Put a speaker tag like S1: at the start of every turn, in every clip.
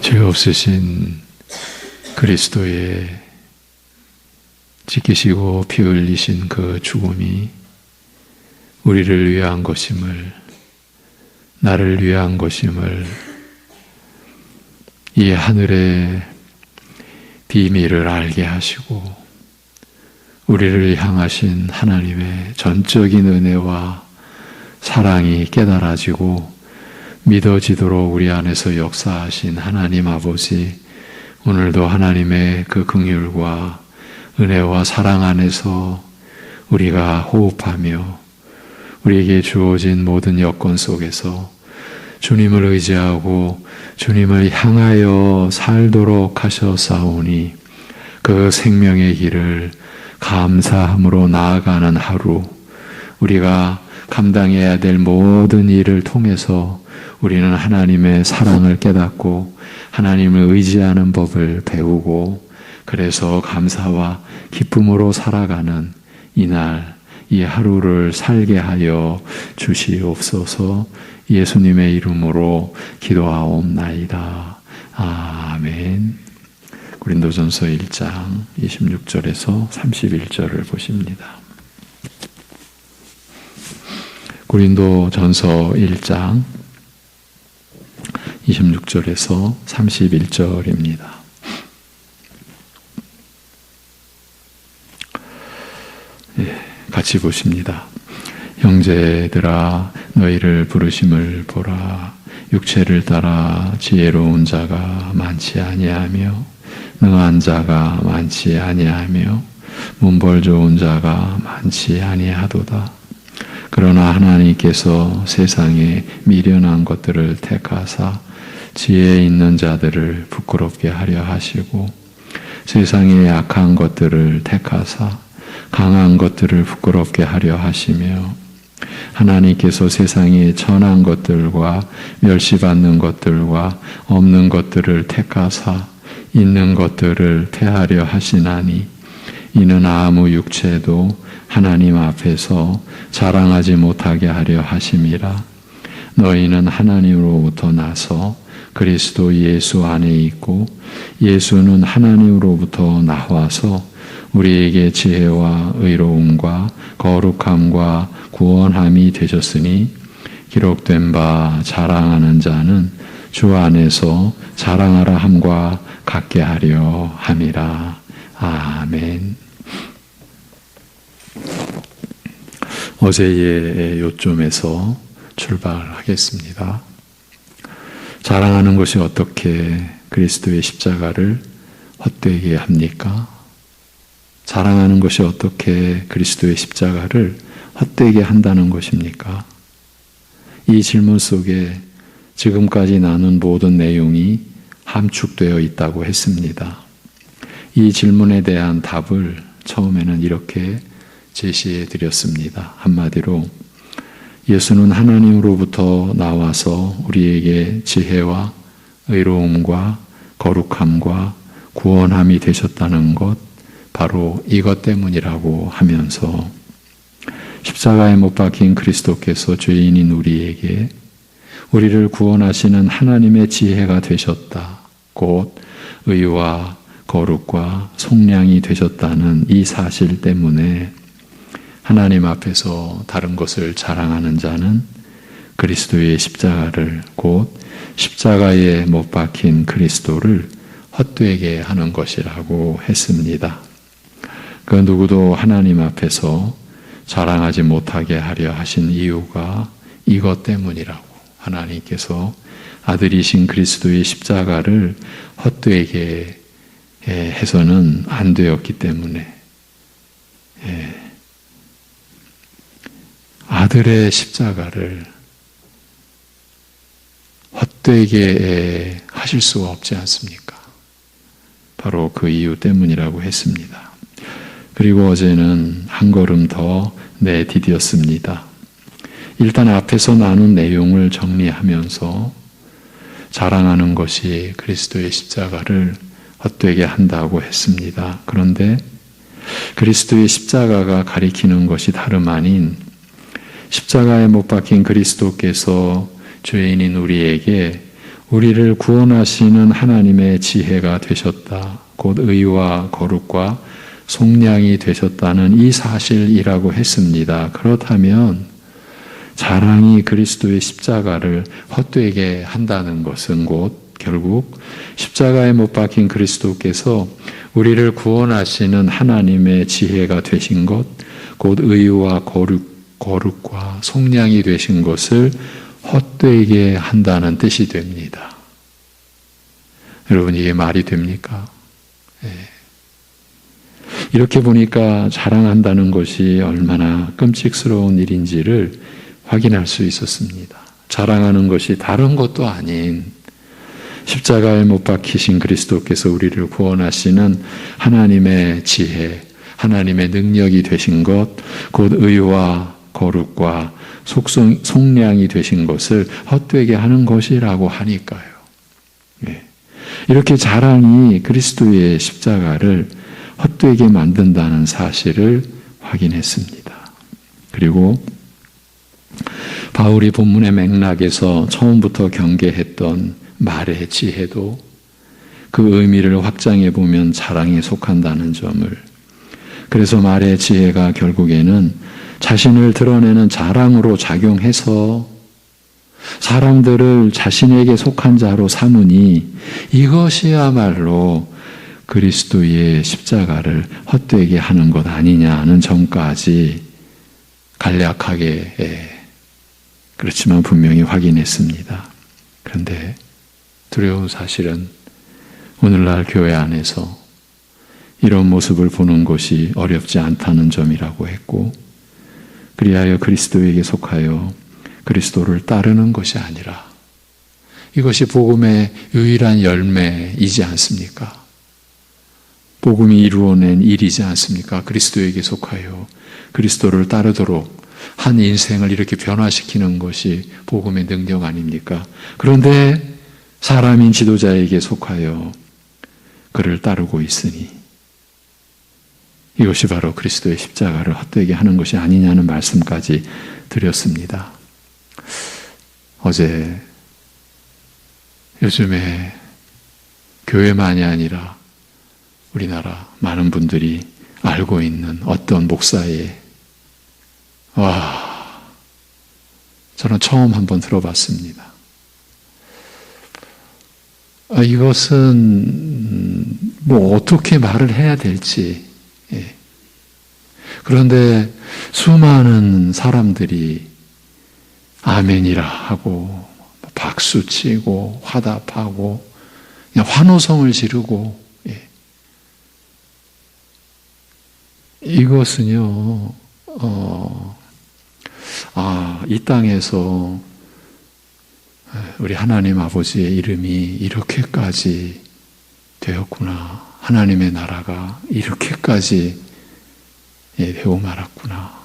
S1: 죄 없으신 그리스도의 지키시고 피 흘리신 그 죽음이 우리를 위한 것임을, 나를 위한 것임을, 이 하늘의 비밀을 알게 하시고 우리를 향하신 하나님의 전적인 은혜와 사랑이 깨달아지고 믿어지도록 우리 안에서 역사하신 하나님 아버지, 오늘도 하나님의 그 긍휼과 은혜와 사랑 안에서 우리가 호흡하며 우리에게 주어진 모든 여건 속에서 주님을 의지하고 주님을 향하여 살도록 하셨사오니 그 생명의 길을 감사함으로 나아가는 하루, 우리가 감당해야 될 모든 일을 통해서 우리는 하나님의 사랑을 깨닫고 하나님을 의지하는 법을 배우고 그래서 감사와 기쁨으로 살아가는 이날, 이 하루를 살게 하여 주시옵소서. 예수님의 이름으로 기도하옵나이다. 아멘. 고린도전서 1장 26절에서 31절을 보십니다. 고린도전서 1장 26절에서 31절입니다. 같이 보십니다. 형제들아, 너희를 부르심을 보라. 육체를 따라 지혜로운 자가 많지 아니하며 능한 자가 많지 아니하며 문벌 좋은 자가 많지 아니하도다. 그러나 하나님께서 세상에 미련한 것들을 택하사 지혜 있는 자들을 부끄럽게 하려 하시고 세상에 약한 것들을 택하사 강한 것들을 부끄럽게 하려 하시며 하나님께서 세상에 천한 것들과 멸시받는 것들과 없는 것들을 택하사 있는 것들을 패하려 하시나니 이는 아무 육체도 하나님 앞에서 자랑하지 못하게 하려 하심이라. 너희는 하나님으로부터 나서 그리스도 예수 안에 있고 예수는 하나님으로부터 나와서 우리에게 지혜와 의로움과 거룩함과 구원함이 되셨으니 기록된 바 자랑하는 자는 주 안에서 자랑하라 함과 같게 하려 함이라. 아멘. 어제의 요점에서 출발하겠습니다. 자랑하는 것이 어떻게 그리스도의 십자가를 헛되게 합니까? 자랑하는 것이 어떻게 그리스도의 십자가를 헛되게 한다는 것입니까? 이 질문 속에 지금까지 나눈 모든 내용이 함축되어 있다고 했습니다. 이 질문에 대한 답을 처음에는 이렇게 제시해 드렸습니다. 한마디로 예수는 하나님으로부터 나와서 우리에게 지혜와 의로움과 거룩함과 구원함이 되셨다는 것, 바로 이것 때문이라고 하면서 십자가에 못 박힌 그리스도께서 죄인인 우리에게 우리를 구원하시는 하나님의 지혜가 되셨다. 곧 의와 거룩과 속량이 되셨다는 이 사실 때문에 하나님 앞에서 다른 것을 자랑하는 자는 그리스도의 십자가를, 곧 십자가에 못 박힌 그리스도를 헛되게 하는 것이라고 했습니다. 그 누구도 하나님 앞에서 자랑하지 못하게 하려 하신 이유가 이것 때문이라고, 하나님께서 아들이신 그리스도의 십자가를 헛되게 해서는 안 되었기 때문에 아들의 십자가를 헛되게 하실 수가 없지 않습니까? 바로 그 이유 때문이라고 했습니다. 그리고 어제는 한 걸음 더 내디뎠습니다. 일단 앞에서 나눈 내용을 정리하면서 자랑하는 것이 그리스도의 십자가를 헛되게 한다고 했습니다. 그런데 그리스도의 십자가가 가리키는 것이 다름 아닌 십자가에 못 박힌 그리스도께서 죄인인 우리에게 우리를 구원하시는 하나님의 지혜가 되셨다. 곧 의와 거룩과 속량이 되셨다는 이 사실이라고 했습니다. 그렇다면 자랑이 그리스도의 십자가를 헛되게 한다는 것은 곧 결국 십자가에 못 박힌 그리스도께서 우리를 구원하시는 하나님의 지혜가 되신 것, 곧 의와 거룩과 속량이 되신 것을 헛되게 한다는 뜻이 됩니다. 여러분, 이게 말이 됩니까? 이렇게 보니까 자랑한다는 것이 얼마나 끔찍스러운 일인지를 확인할 수 있었습니다. 자랑하는 것이 다른 것도 아닌 십자가에 못 박히신 그리스도께서 우리를 구원하시는 하나님의 지혜, 하나님의 능력이 되신 것, 곧 의와 거룩과 속량이 되신 것을 헛되게 하는 것이라고 하니까요. 이렇게 자랑이 그리스도의 십자가를 헛되게 만든다는 사실을 확인했습니다. 그리고 바울이 본문의 맥락에서 처음부터 경계했던 말의 지혜도 그 의미를 확장해 보면 자랑에 속한다는 점을, 그래서 말의 지혜가 결국에는 자신을 드러내는 자랑으로 작용해서 사람들을 자신에게 속한 자로 삼으니 이것이야말로 그리스도의 십자가를 헛되게 하는 것 아니냐는 점까지 간략하게 그렇지만 분명히 확인했습니다. 그런데 두려운 사실은 오늘날 교회 안에서 이런 모습을 보는 것이 어렵지 않다는 점이라고 했고, 그리하여 그리스도에게 속하여 그리스도를 따르는 것이 아니라 이것이 복음의 유일한 열매이지 않습니까? 복음이 이루어낸 일이지 않습니까? 그리스도에게 속하여 그리스도를 따르도록 한 인생을 이렇게 변화시키는 것이 복음의 능력 아닙니까? 그런데 사람인 지도자에게 속하여 그를 따르고 있으니 이것이 바로 그리스도의 십자가를 헛되게 하는 것이 아니냐는 말씀까지 드렸습니다. 어제 요즘에 교회만이 아니라 우리나라 많은 분들이 알고 있는 어떤 목사의 저는 처음 한번 들어봤습니다. 이것은 어떻게 말을 해야 될지, 그런데 수많은 사람들이 아멘이라 하고 박수치고 화답하고 그냥 환호성을 지르고, 이것은요 이 땅에서 우리 하나님 아버지의 이름이 이렇게까지 되었구나, 하나님의 나라가 이렇게까지 되고 말았구나.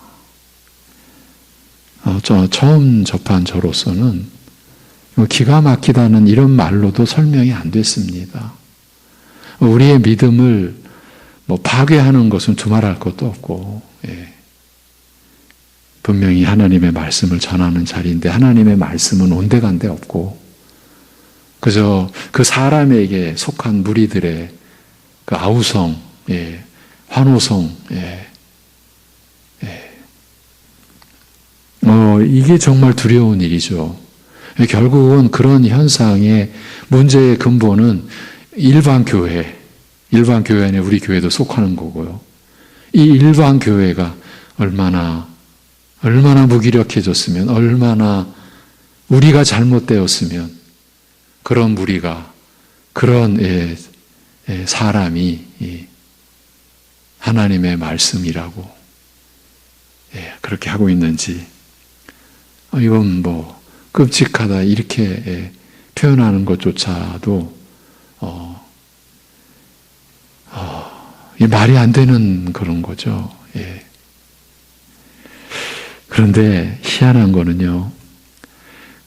S1: 처음 접한 저로서는 기가 막히다는 이런 말로도 설명이 안 됐습니다. 우리의 믿음을 파괴하는 것은 두말할 것도 없고, 분명히 하나님의 말씀을 전하는 자리인데 하나님의 말씀은 온데간데 없고 그저 그 사람에게 속한 무리들의 그 아우성, 환호성, 이게 정말 두려운 일이죠. 결국은 그런 현상의 문제의 근본은 일반 교회 안에 우리 교회도 속하는 거고요. 이 일반 교회가 얼마나 무기력해졌으면, 얼마나 우리가 잘못되었으면 그런 무리가, 그런 사람이 하나님의 말씀이라고 그렇게 하고 있는지, 이건 끔찍하다 이렇게 표현하는 것조차도 말이 안 되는 그런 거죠. 그런데 희한한 거는요,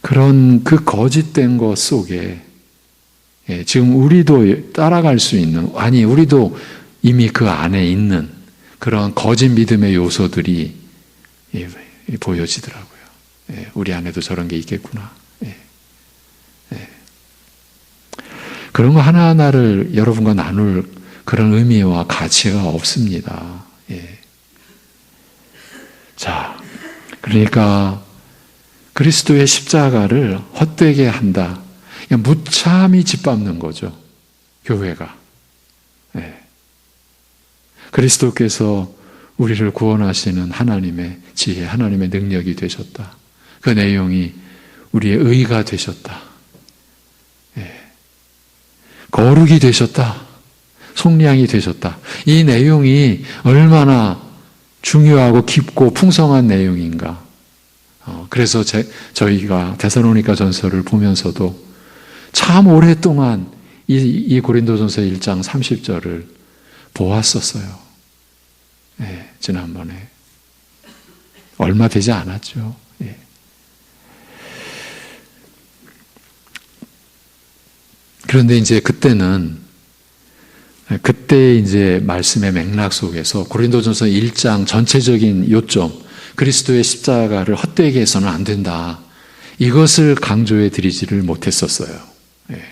S1: 그런 그 거짓된 것 속에 지금 우리도 따라갈 수 있는, 우리도 이미 그 안에 있는 그런 거짓 믿음의 요소들이 보여지더라고요. 우리 안에도 저런 게 있겠구나. 그런 거 하나하나를 여러분과 나눌 그런 의미와 가치가 없습니다. 예. 자, 그러니까 그리스도의 십자가를 헛되게 한다. 그냥 무참히 짓밟는 거죠. 교회가. 예. 그리스도께서 우리를 구원하시는 하나님의 지혜, 하나님의 능력이 되셨다. 그 내용이 우리의 의가 되셨다. 예. 거룩이 되셨다. 속량이 되셨다. 이 내용이 얼마나 중요하고 깊고 풍성한 내용인가. 그래서 저희가 데살로니가 전서를 보면서도 참 오랫동안 이 고린도전서 1장 30절을 보았었어요. 예, 지난번에. 얼마 되지 않았죠. 예. 그런데 이제 그때 이제 말씀의 맥락 속에서 고린도전서 1장 전체적인 요점, 그리스도의 십자가를 헛되게 해서는 안 된다. 이것을 강조해 드리지를 못했었어요. 예.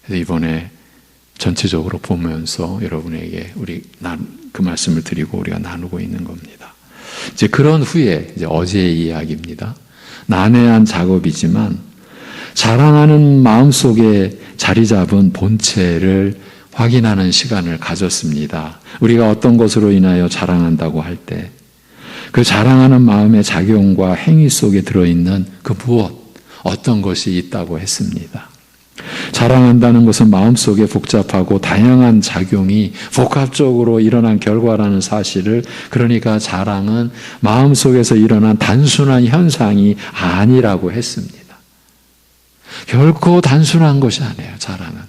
S1: 그래서 이번에 전체적으로 보면서 여러분에게 그 말씀을 드리고 우리가 나누고 있는 겁니다. 이제 그런 후에 이제 어제의 이야기입니다. 난해한 작업이지만 자랑하는 마음속에 자리 잡은 본체를 확인하는 시간을 가졌습니다. 우리가 어떤 것으로 인하여 자랑한다고 할 때 그 자랑하는 마음의 작용과 행위 속에 들어있는 그 어떤 것이 있다고 했습니다. 자랑한다는 것은 마음속에 복잡하고 다양한 작용이 복합적으로 일어난 결과라는 사실을, 그러니까 자랑은 마음속에서 일어난 단순한 현상이 아니라고 했습니다. 결코 단순한 것이 아니에요, 자랑은.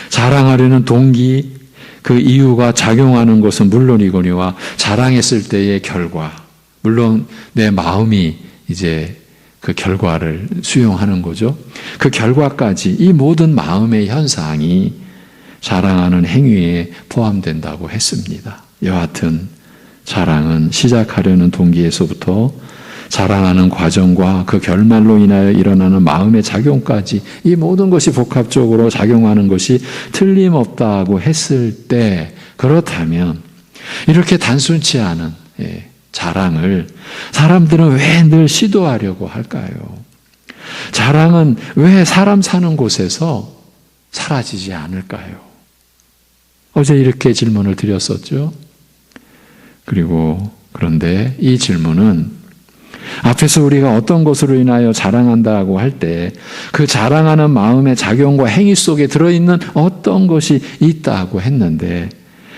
S1: 자랑하려는 동기, 그 이유가 작용하는 것은 물론이거니와 자랑했을 때의 결과, 물론 내 마음이 이제 그 결과를 수용하는 거죠. 그 결과까지 이 모든 마음의 현상이 자랑하는 행위에 포함된다고 했습니다. 여하튼 자랑은 시작하려는 동기에서부터 자랑하는 과정과 그 결말로 인하여 일어나는 마음의 작용까지 이 모든 것이 복합적으로 작용하는 것이 틀림없다고 했을 때, 그렇다면 이렇게 단순치 않은 자랑을 사람들은 왜 늘 시도하려고 할까요? 자랑은 왜 사람 사는 곳에서 사라지지 않을까요? 어제 이렇게 질문을 드렸었죠. 그런데 이 질문은 앞에서 우리가 어떤 것으로 인하여 자랑한다고 할 때 그 자랑하는 마음의 작용과 행위 속에 들어있는 어떤 것이 있다고 했는데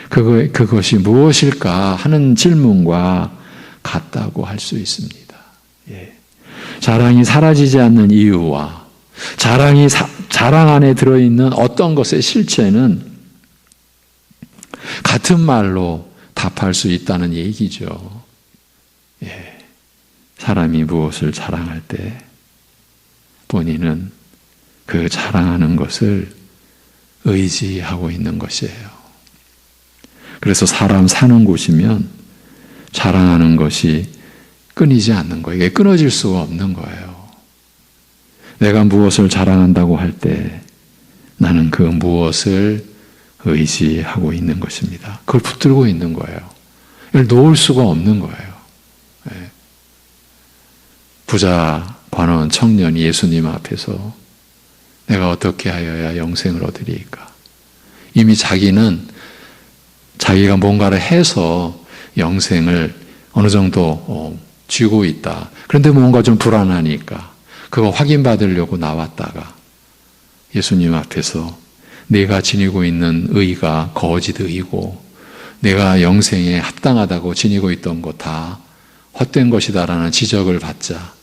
S1: 그것이 무엇일까 하는 질문과 같다고 할 수 있습니다. 예. 자랑이 사라지지 않는 이유와 자랑 안에 들어있는 어떤 것의 실체는 같은 말로 답할 수 있다는 얘기죠. 예. 사람이 무엇을 자랑할 때 본인은 그 자랑하는 것을 의지하고 있는 것이에요. 그래서 사람 사는 곳이면 자랑하는 것이 끊이지 않는 거예요. 이게 끊어질 수가 없는 거예요. 내가 무엇을 자랑한다고 할 때 나는 그 무엇을 의지하고 있는 것입니다. 그걸 붙들고 있는 거예요. 이걸 놓을 수가 없는 거예요. 네. 부자, 관원, 청년이 예수님 앞에서 내가 어떻게 하여야 영생을 얻으리까? 이미 자기는 자기가 뭔가를 해서 영생을 어느 정도 쥐고 있다. 그런데 뭔가 좀 불안하니까 그거 확인받으려고 나왔다가 예수님 앞에서 내가 지니고 있는 의가 거짓 의고 내가 영생에 합당하다고 지니고 있던 거 다 헛된 것이다라는 지적을 받자,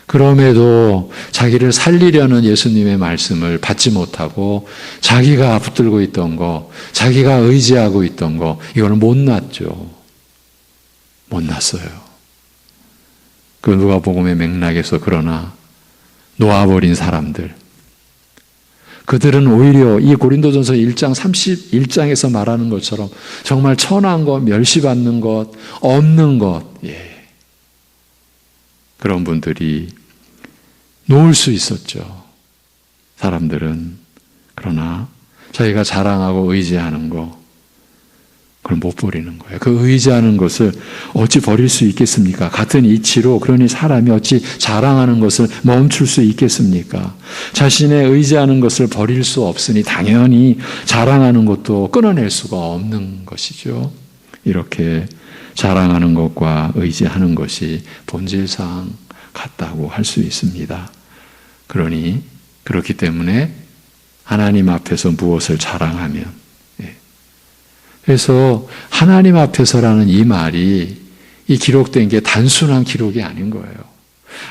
S1: 그럼에도 자기를 살리려는 예수님의 말씀을 받지 못하고 자기가 붙들고 있던 거, 자기가 의지하고 있던 거, 이거는 못 놨죠. 못 놨어요. 그 누가복음의 맥락에서 그러나 놓아버린 사람들, 그들은 오히려 이 고린도전서 1장 31장에서 말하는 것처럼 정말 천한 것, 멸시받는 것, 없는 것, 그런 분들이 놓을 수 있었죠. 사람들은. 그러나 자기가 자랑하고 의지하는 거, 그걸 못 버리는 거예요. 그 의지하는 것을 어찌 버릴 수 있겠습니까? 같은 이치로 그러니 사람이 어찌 자랑하는 것을 멈출 수 있겠습니까? 자신의 의지하는 것을 버릴 수 없으니 당연히 자랑하는 것도 끊어낼 수가 없는 것이죠. 이렇게 자랑하는 것과 의지하는 것이 본질상 같다고 할 수 있습니다. 그러니 그렇기 때문에 하나님 앞에서 무엇을 자랑하면, 그래서 하나님 앞에서라는 이 말이 이 기록된 게 단순한 기록이 아닌 거예요.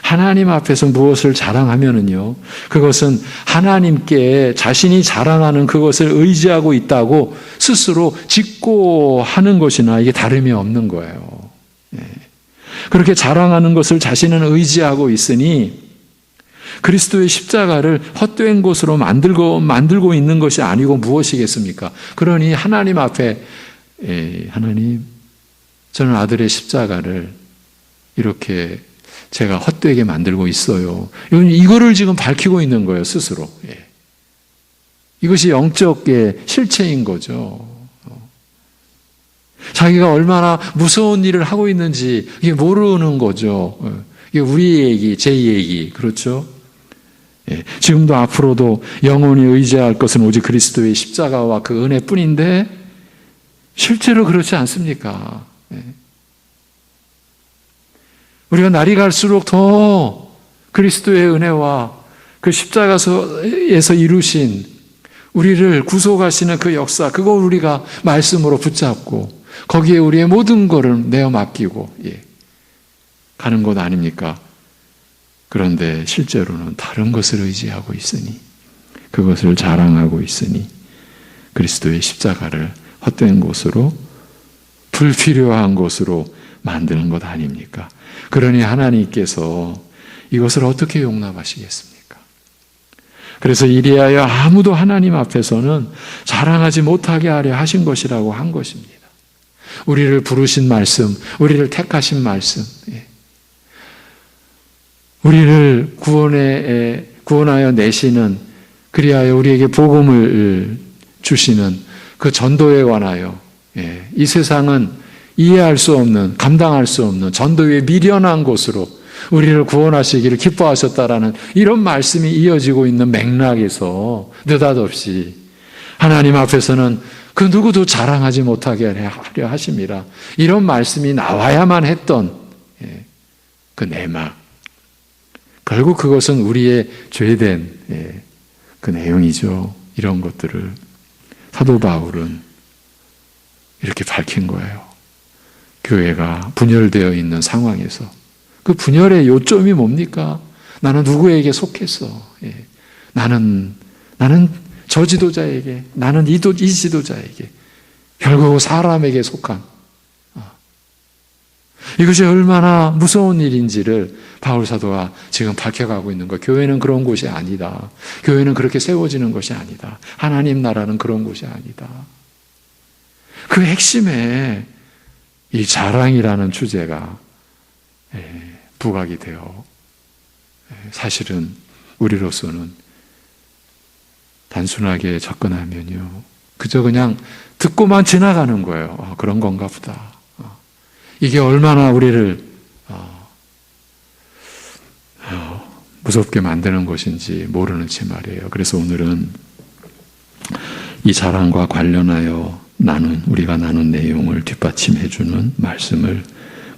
S1: 하나님 앞에서 무엇을 자랑하면은요, 그것은 하나님께 자신이 자랑하는 그것을 의지하고 있다고 스스로 짓고 하는 것이나 이게 다름이 없는 거예요. 그렇게 자랑하는 것을 자신은 의지하고 있으니 그리스도의 십자가를 헛된 것으로 만들고 있는 것이 아니고 무엇이겠습니까? 그러니 하나님 앞에 하나님, 저는 아들의 십자가를 이렇게 제가 헛되게 만들고 있어요. 이거를 지금 밝히고 있는 거예요, 스스로. 이것이 영적의 실체인 거죠. 자기가 얼마나 무서운 일을 하고 있는지 이게 모르는 거죠. 이게 우리 얘기, 제 얘기, 그렇죠? 지금도 앞으로도 영원히 의지할 것은 오직 그리스도의 십자가와 그 은혜뿐인데 실제로 그렇지 않습니까? 우리가 날이 갈수록 더 그리스도의 은혜와 그 십자가에서 이루신 우리를 구속하시는 그 역사, 그걸 우리가 말씀으로 붙잡고 거기에 우리의 모든 것을 내어 맡기고 가는 것 아닙니까? 그런데 실제로는 다른 것을 의지하고 있으니, 그것을 자랑하고 있으니 그리스도의 십자가를 헛된 곳으로, 불필요한 곳으로 만드는 것 아닙니까? 그러니 하나님께서 이것을 어떻게 용납하시겠습니까? 그래서 이리하여 아무도 하나님 앞에서는 자랑하지 못하게 하려 하신 것이라고 한 것입니다. 우리를 부르신 말씀, 우리를 택하신 말씀, 우리를 구원하여 내시는, 그리하여 우리에게 복음을 주시는 그 전도에 관하여, 이 세상은 이해할 수 없는, 감당할 수 없는 전도의 미련한 곳으로 우리를 구원하시기를 기뻐하셨다라는 이런 말씀이 이어지고 있는 맥락에서 느닷없이 하나님 앞에서는 그 누구도 자랑하지 못하게 하려 하심이라, 이런 말씀이 나와야만 했던 그 내막, 결국 그것은 우리의 죄된 그 내용이죠. 이런 것들을 사도 바울은 이렇게 밝힌 거예요. 교회가 분열되어 있는 상황에서 그 분열의 요점이 뭡니까? 나는 누구에게 속했어? 나는 저 지도자에게, 나는 이 지도자에게, 결국 사람에게 속한, 이것이 얼마나 무서운 일인지를 바울 사도가 지금 밝혀가고 있는 거. 교회는 그런 곳이 아니다. 교회는 그렇게 세워지는 것이 아니다. 하나님 나라는 그런 곳이 아니다. 그 핵심에 이 자랑이라는 주제가 부각이 되어 사실은 우리로서는 단순하게 접근하면요, 그저 그냥 듣고만 지나가는 거예요. 그런 건가 보다. 이게 얼마나 우리를 무섭게 만드는 것인지 모르는 채 말이에요. 그래서 오늘은 이 자랑과 관련하여 우리가 나눈 내용을 뒷받침해주는 말씀을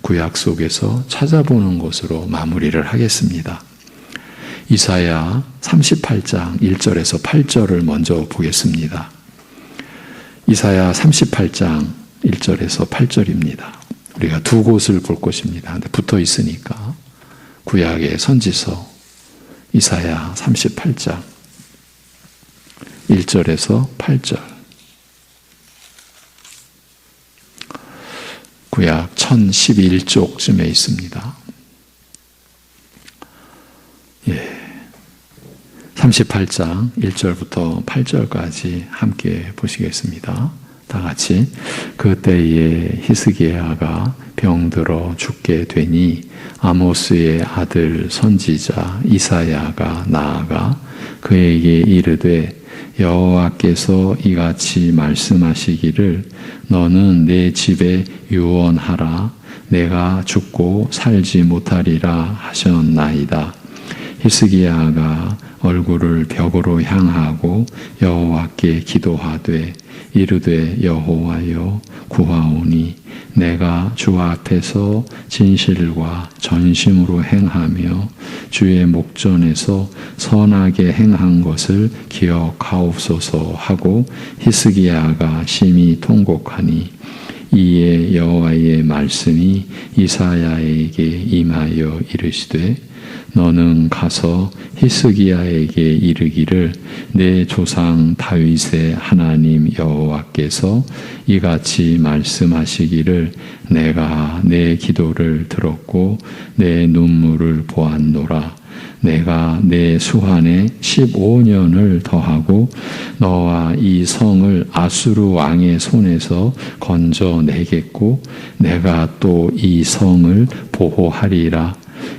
S1: 구약 속에서 찾아보는 것으로 마무리를 하겠습니다. 이사야 38장 1절에서 8절을 먼저 보겠습니다. 이사야 38장 1절에서 8절입니다. 우리가 두 곳을 볼 것입니다. 근데 붙어 있으니까 구약의 선지서 이사야 38장 1절에서 8절, 구약 1011쪽쯤에 있습니다. 38장 1절부터 8절까지 함께 보시겠습니다. 다 같이. 그때에 히스기야가 병들어 죽게 되니 아모스의 아들 선지자 이사야가 나아가 그에게 이르되 여호와께서 이같이 말씀하시기를 너는 내 집에 유언하라. 내가 죽고 살지 못하리라 하셨나이다. 히스기야가 얼굴을 벽으로 향하고 여호와께 기도하되 이르되 여호와여 구하오니 내가 주 앞에서 진실과 전심으로 행하며 주의 목전에서 선하게 행한 것을 기억하옵소서 하고 히스기야가 심히 통곡하니 이에 여호와의 말씀이 이사야에게 임하여 이르시되 너는 가서 히스기야에게 이르기를 내 조상 다윗의 하나님 여호와께서 이같이 말씀하시기를 내가 내 기도를 들었고 내 눈물을 보았노라. 내가 내 수한에 15년을 더하고 너와 이 성을 아수르 왕의 손에서 건져내겠고 내가 또 이 성을 보호하리라.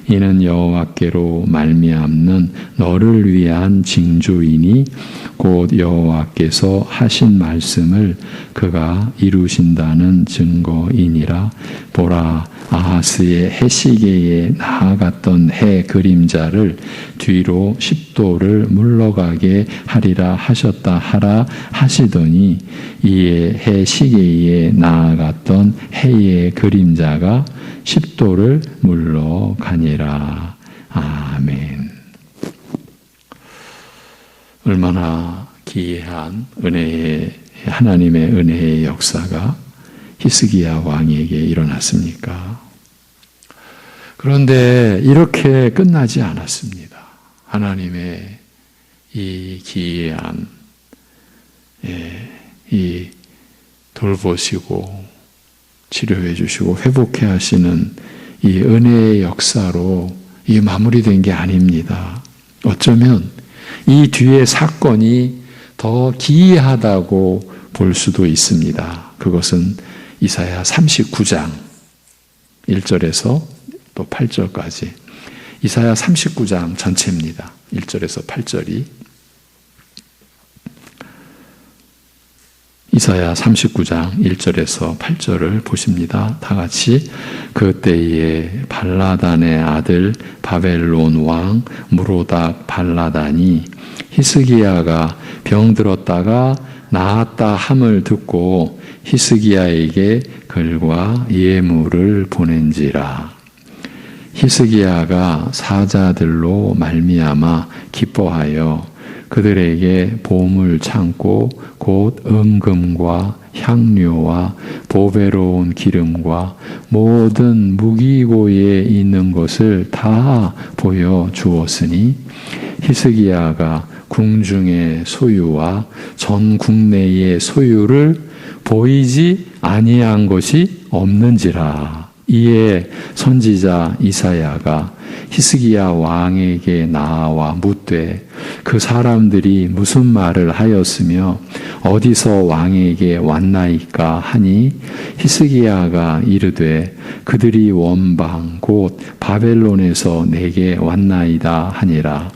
S1: 이는 여호와께로 말미암는 너를 위한 징조이니 곧 여호와께서 하신 말씀을 그가 이루신다는 증거이니라. 보라, 아하스의 해시계에 나아갔던 해 그림자를 뒤로 10도를 물러가게 하리라 하셨다 하라 하시더니 이에 해시계에 나아갔던 해의 그림자가 10도를 물러가니라. 아멘. 얼마나 기이한 하나님의 은혜의 역사가 히스기야 왕에게 일어났습니까? 그런데 이렇게 끝나지 않았습니다. 하나님의 이 기이한 이 돌보시고 치료해 주시고 회복해 하시는 이 은혜의 역사로 이 마무리된 게 아닙니다. 어쩌면 이 뒤에 사건이 더 기이하다고 볼 수도 있습니다. 그것은 이사야 39장 1절에서 또 8절까지 이사야 39장 전체입니다. 1절에서 8절이 이사야 39장 1절에서 8절을 보십니다. 다 같이 그때에 발라단의 아들 바벨론 왕 무로닥 발라단이 히스기야가 병들었다가 나았다 함을 듣고 히스기야에게 글과 예물을 보낸지라. 히스기야가 사자들로 말미암아 기뻐하여 그들에게 보물 창고 곧 은금과 향료와 보배로운 기름과 모든 무기고에 있는 것을 다 보여 주었으니 히스기야가 궁중의 소유와 전 국내의 소유를 보이지 아니한 것이 없는지라. 이에 선지자 이사야가 히스기야 왕에게 나와 묻되 그 사람들이 무슨 말을 하였으며 어디서 왕에게 왔나이까 하니 히스기야가 이르되 그들이 원방 곧 바벨론에서 내게 왔나이다 하니라.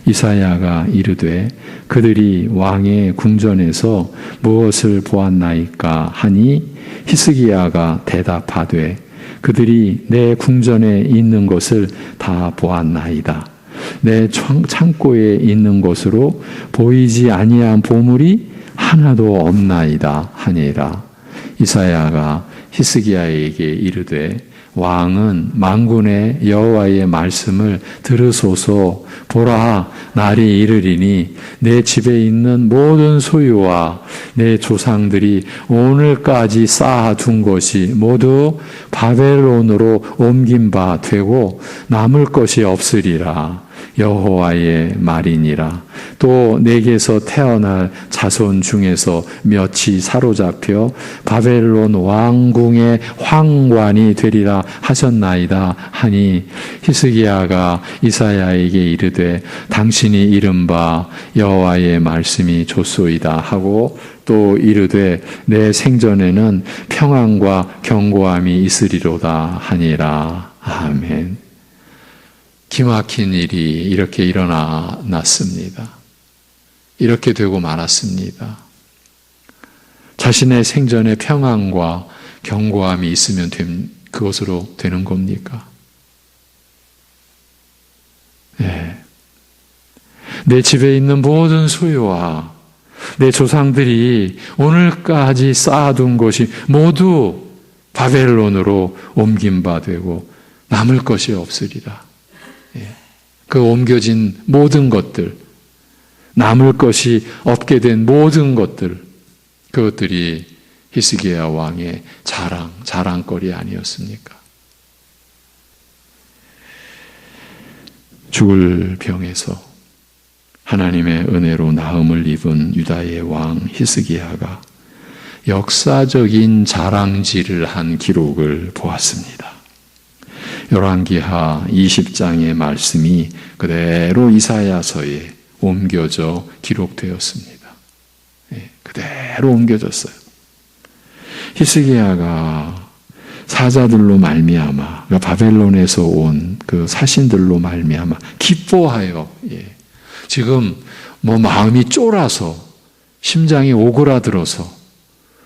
S1: 이사야가 이르되 그들이 왕의 궁전에서 무엇을 보았나이까 하니 히스기야가 대답하되 그들이 내 궁전에 있는 것을 다 보았나이다. 내 창고에 있는 것으로 보이지 아니한 보물이 하나도 없나이다 하니라. 이사야가 히스기야에게 이르되 왕은 만군의 여호와의 말씀을 들으소서. 보라, 날이 이르리니 내 집에 있는 모든 소유와 내 조상들이 오늘까지 쌓아둔 것이 모두 바벨론으로 옮긴 바 되고 남을 것이 없으리라. 여호와의 말이니라. 또 내게서 태어날 자손 중에서 몇이 사로잡혀 바벨론 왕궁의 황관이 되리라 하셨나이다 하니 히스기야가 이사야에게 이르되 당신이 이른바 여호와의 말씀이 좋소이다 하고 또 이르되 내 생전에는 평안과 견고함이 있으리로다 하니라. 아멘. 기막힌 일이 이렇게 일어났습니다. 이렇게 되고 말았습니다. 자신의 생전에 평안과 견고함이 있으면 그것으로 되는 겁니까? 네. 내 집에 있는 모든 소유와 내 조상들이 오늘까지 쌓아둔 것이 모두 바벨론으로 옮긴 바 되고 남을 것이 없으리라. 그 옮겨진 모든 것들, 남을 것이 없게 된 모든 것들, 그것들이 히스기야 왕의 자랑거리 아니었습니까? 죽을 병에서 하나님의 은혜로 나음을 입은 유다의 왕 히스기야가 역사적인 자랑질을 한 기록을 보았습니다. 열왕기하 20장의 말씀이 그대로 이사야서에 옮겨져 기록되었습니다. 그대로 옮겨졌어요. 히스기야가 사자들로 말미암아, 바벨론에서 온 그 사신들로 말미암아 기뻐하여, 지금 마음이 쫄아서 심장이 오그라들어서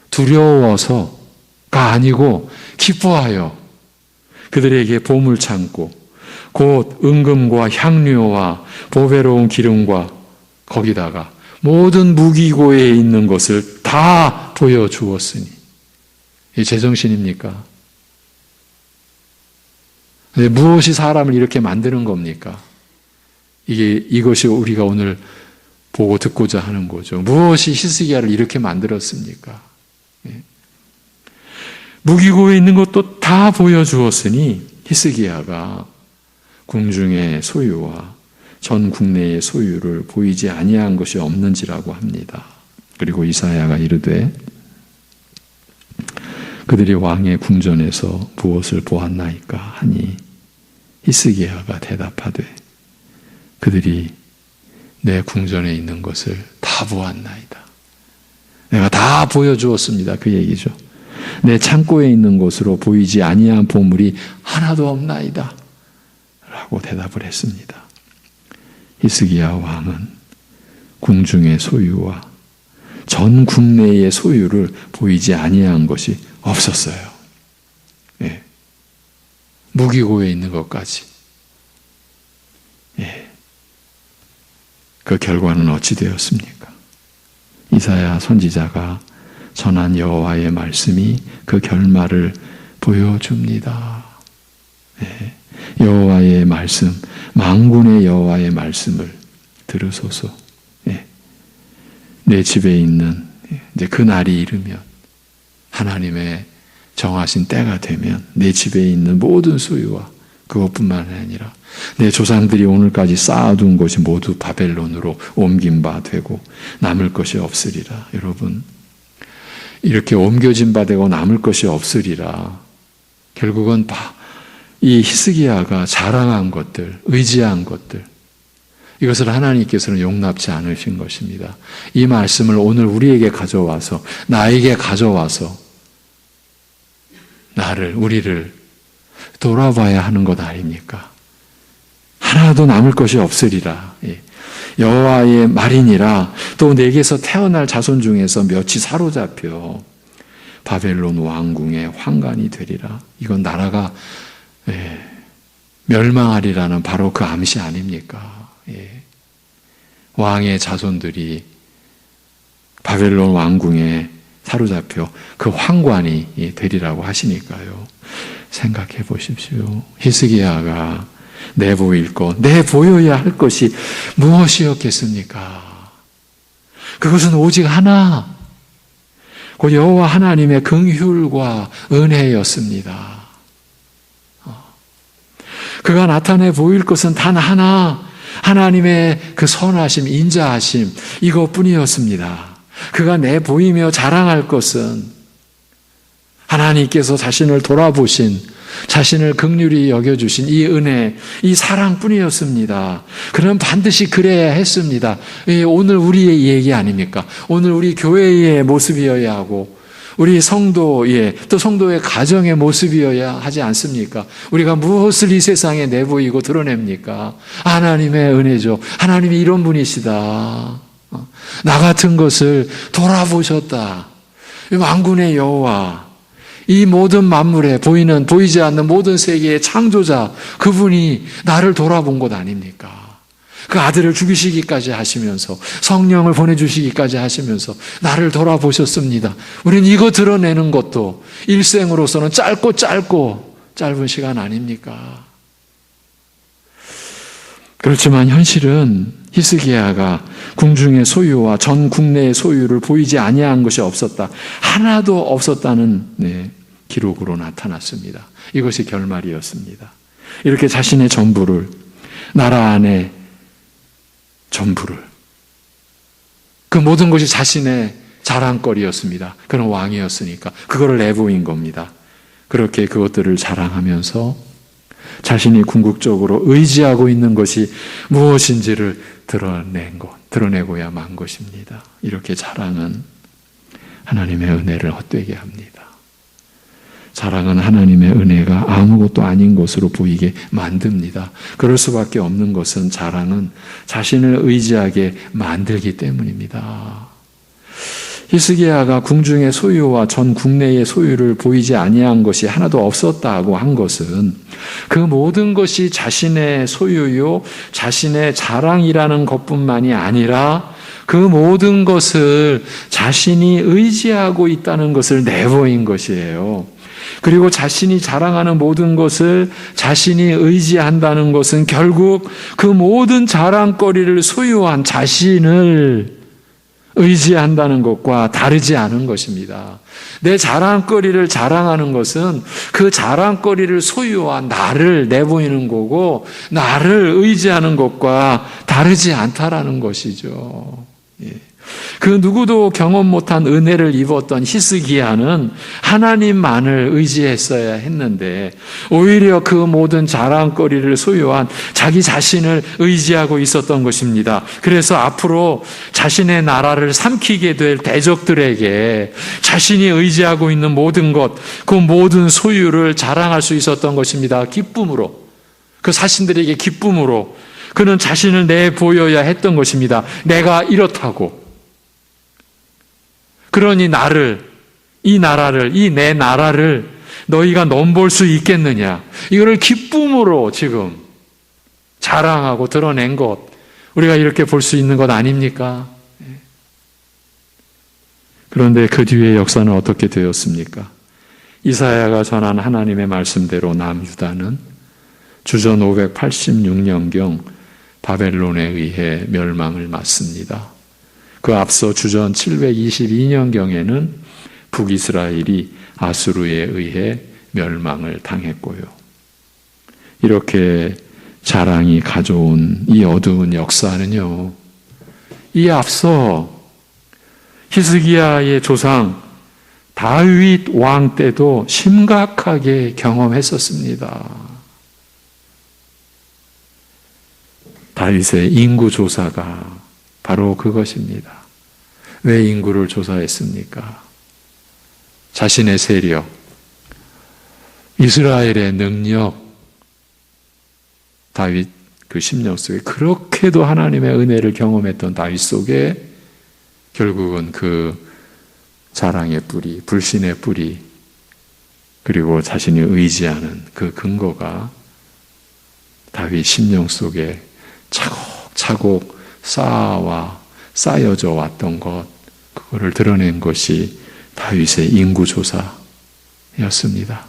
S1: 두려워서가 아니고 기뻐하여 그들에게 보물 창고, 곧 은금과 향료와 보배로운 기름과 거기다가 모든 무기고에 있는 것을 다 보여주었으니, 이 제정신입니까? 근데 무엇이 사람을 이렇게 만드는 겁니까? 이것이 우리가 오늘 보고 듣고자 하는 거죠. 무엇이 히스기야를 이렇게 만들었습니까? 무기고에 있는 것도 다 보여주었으니 히스기야가 궁중의 소유와 전 국내의 소유를 보이지 아니한 것이 없는지라고 합니다. 그리고 이사야가 이르되 그들이 왕의 궁전에서 무엇을 보았나이까 하니 히스기야가 대답하되 그들이 내 궁전에 있는 것을 다 보았나이다. 내가 다 보여주었습니다. 그 얘기죠. 내 창고에 있는 것으로 보이지 아니한 보물이 하나도 없나이다. 라고 대답을 했습니다. 히스기야 왕은 궁중의 소유와 전 국내의 소유를 보이지 아니한 것이 없었어요. 무기고에 있는 것까지. 그 결과는 어찌 되었습니까? 이사야 선지자가 전한 여호와의 말씀이 그 결말을 보여줍니다. 여호와의 말씀, 만군의 여호와의 말씀을 들으소서. 내 집에 있는 이제 그 날이 이르면, 하나님의 정하신 때가 되면 내 집에 있는 모든 소유와 그것뿐만 아니라 내 조상들이 오늘까지 쌓아둔 것이 모두 바벨론으로 옮긴 바 되고 남을 것이 없으리라. 여러분, 이렇게 옮겨진 바 되고 남을 것이 없으리라. 결국은 이 히스기야가 자랑한 것들, 의지한 것들, 이것을 하나님께서는 용납치 않으신 것입니다. 이 말씀을 오늘 우리에게 가져와서, 나에게 가져와서 우리를 돌아봐야 하는 것 아닙니까? 하나도 남을 것이 없으리라. 여호와의 말이니라. 또 내게서 태어날 자손 중에서 몇이 사로잡혀 바벨론 왕궁의 환관이 되리라. 이건 나라가 멸망하리라는 바로 그 암시 아닙니까? 왕의 자손들이 바벨론 왕궁에 사로잡혀 그 환관이 되리라고 하시니까요. 생각해 보십시오. 히스기야가 내보여야 할 것이 무엇이었겠습니까? 그것은 오직 하나, 곧 여호와 하나님의 긍휼과 은혜였습니다. 그가 나타내 보일 것은 단 하나, 하나님의 그 선하심, 인자하심, 이것뿐이었습니다. 그가 내보이며 자랑할 것은 하나님께서 자신을 돌아보신, 자신을 긍휼히 여겨주신 이 은혜, 이 사랑뿐이었습니다. 그럼 반드시 그래야 했습니다. 오늘 우리의 얘기 아닙니까? 오늘 우리 교회의 모습이어야 하고 우리 성도의, 또 성도의 가정의 모습이어야 하지 않습니까? 우리가 무엇을 이 세상에 내보이고 드러냅니까? 하나님의 은혜죠. 하나님이 이런 분이시다. 나 같은 것을 돌아보셨다. 만군의 여호와, 이 모든 만물에 보이지 않는 모든 세계의 창조자, 그분이 나를 돌아본 것 아닙니까? 그 아들을 죽이시기까지 하시면서 성령을 보내주시기까지 하시면서 나를 돌아보셨습니다. 우리는 이거 드러내는 것도 일생으로서는 짧고 짧은 시간 아닙니까? 그렇지만 현실은 히스기야가 궁중의 소유와 전 국내의 소유를 보이지 아니한 것이 없었다. 하나도 없었다는 기록으로 나타났습니다. 이것이 결말이었습니다. 이렇게 자신의 전부를, 나라 안에 전부를, 그 모든 것이 자신의 자랑거리였습니다. 그런 왕이었으니까 그거를 내보인 겁니다. 그렇게 그것들을 자랑하면서 자신이 궁극적으로 의지하고 있는 것이 무엇인지를 드러내고야 만 것입니다. 이렇게 자랑은 하나님의 은혜를 헛되게 합니다. 자랑은 하나님의 은혜가 아무것도 아닌 것으로 보이게 만듭니다. 그럴 수밖에 없는 것은 자랑은 자신을 의지하게 만들기 때문입니다. 히스기야가 궁중의 소유와 전 국내의 소유를 보이지 아니한 것이 하나도 없었다고 한 것은 그 모든 것이 자신의 소유요, 자신의 자랑이라는 것뿐만이 아니라 그 모든 것을 자신이 의지하고 있다는 것을 내보인 것이에요. 그리고 자신이 자랑하는 모든 것을 자신이 의지한다는 것은 결국 그 모든 자랑거리를 소유한 자신을 의지한다는 것과 다르지 않은 것입니다. 내 자랑거리를 자랑하는 것은 그 자랑거리를 소유한 나를 내보이는 거고 나를 의지하는 것과 다르지 않다라는 것이죠. 그 누구도 경험 못한 은혜를 입었던 히스기야는 하나님만을 의지했어야 했는데 오히려 그 모든 자랑거리를 소유한 자기 자신을 의지하고 있었던 것입니다. 그래서 앞으로 자신의 나라를 삼키게 될 대적들에게 자신이 의지하고 있는 모든 것, 그 모든 소유를 자랑할 수 있었던 것입니다. 기쁨으로, 그 자신들에게 기쁨으로 그는 자신을 내보여야 했던 것입니다. 내가 이렇다고. 그러니 이 내 나라를 너희가 넘볼 수 있겠느냐. 이거를 기쁨으로 지금 자랑하고 드러낸 것, 우리가 이렇게 볼 수 있는 것 아닙니까? 그런데 그 뒤의 역사는 어떻게 되었습니까? 이사야가 전한 하나님의 말씀대로 남유다는 주전 586년경 바벨론에 의해 멸망을 맞습니다. 그 앞서 주전 722년경에는 북이스라엘이 아수르에 의해 멸망을 당했고요. 이렇게 자랑이 가져온 이 어두운 역사는요, 이 앞서 히스기야의 조상 다윗 왕 때도 심각하게 경험했었습니다. 다윗의 인구조사가 바로 그것입니다. 왜 인구를 조사했습니까? 자신의 세력, 이스라엘의 능력, 다윗 그 심령 속에 그렇게도 하나님의 은혜를 경험했던 다윗 속에 결국은 그 자랑의 뿌리, 불신의 뿌리, 그리고 자신이 의지하는 그 근거가 다윗 심령 속에 차곡차곡 쌓여져 왔던 것, 그거를 드러낸 것이 다윗의 인구조사였습니다.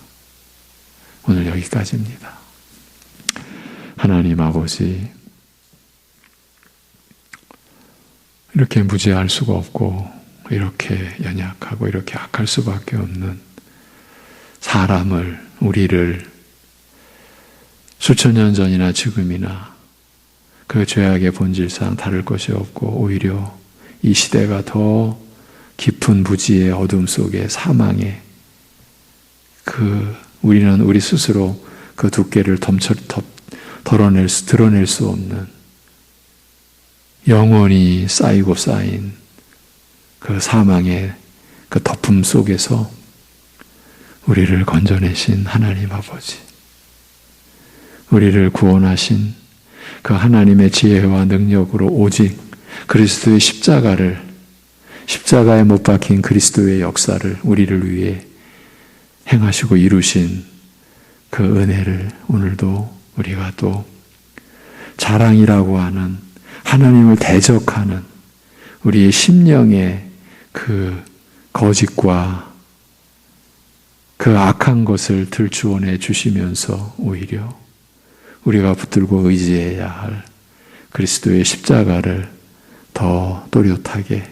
S1: 오늘 여기까지입니다. 하나님 아버지, 이렇게 무지할 수가 없고 이렇게 연약하고 이렇게 악할 수밖에 없는 사람을, 우리를 수천 년 전이나 지금이나 그 죄악의 본질상 다를 것이 없고 오히려 이 시대가 더 깊은 무지의 어둠 속에 사망에 우리는 우리 스스로 그 두께를 드러낼 수 없는 영원히 쌓이고 쌓인 그 사망의 그 덮음 속에서 우리를 건져내신 하나님 아버지, 우리를 구원하신 그 하나님의 지혜와 능력으로 오직 그리스도의 십자가에 못 박힌 그리스도의 역사를 우리를 위해 행하시고 이루신 그 은혜를 오늘도 우리가 또 자랑이라고 하는 하나님을 대적하는 우리의 심령의 그 거짓과 그 악한 것을 들추어내 주시면서 오히려 우리가 붙들고 의지해야 할 그리스도의 십자가를 더 또렷하게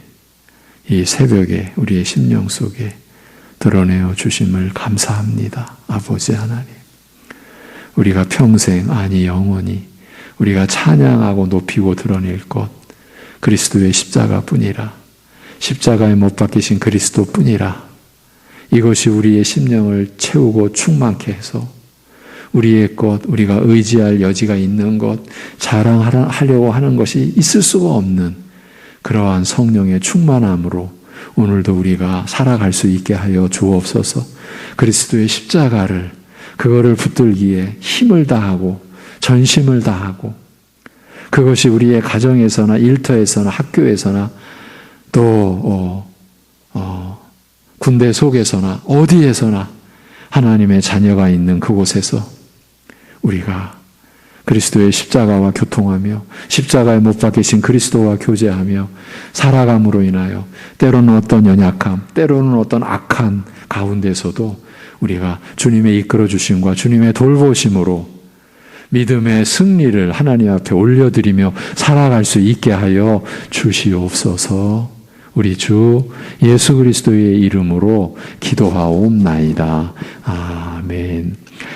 S1: 이 새벽에 우리의 심령 속에 드러내어 주심을 감사합니다. 아버지 하나님, 우리가 평생 아니 영원히 우리가 찬양하고 높이고 드러낼 것 그리스도의 십자가뿐이라, 십자가에 못 박히신 그리스도뿐이라, 이것이 우리의 심령을 채우고 충만케 해서 우리의 것, 우리가 의지할 여지가 있는 것, 자랑하려고 하는 것이 있을 수가 없는 그러한 성령의 충만함으로 오늘도 우리가 살아갈 수 있게 하여 주옵소서. 그리스도의 십자가를, 그거를 붙들기에 힘을 다하고 전심을 다하고, 그것이 우리의 가정에서나 일터에서나 학교에서나 또 군대 속에서나 어디에서나 하나님의 자녀가 있는 그곳에서 우리가 그리스도의 십자가와 교통하며 십자가에 못 박히신 그리스도와 교제하며 살아감으로 인하여 때로는 어떤 연약함, 때로는 어떤 악한 가운데서도 우리가 주님의 이끌어 주심과 주님의 돌보심으로 믿음의 승리를 하나님 앞에 올려드리며 살아갈 수 있게 하여 주시옵소서. 우리 주 예수 그리스도의 이름으로 기도하옵나이다. 아멘.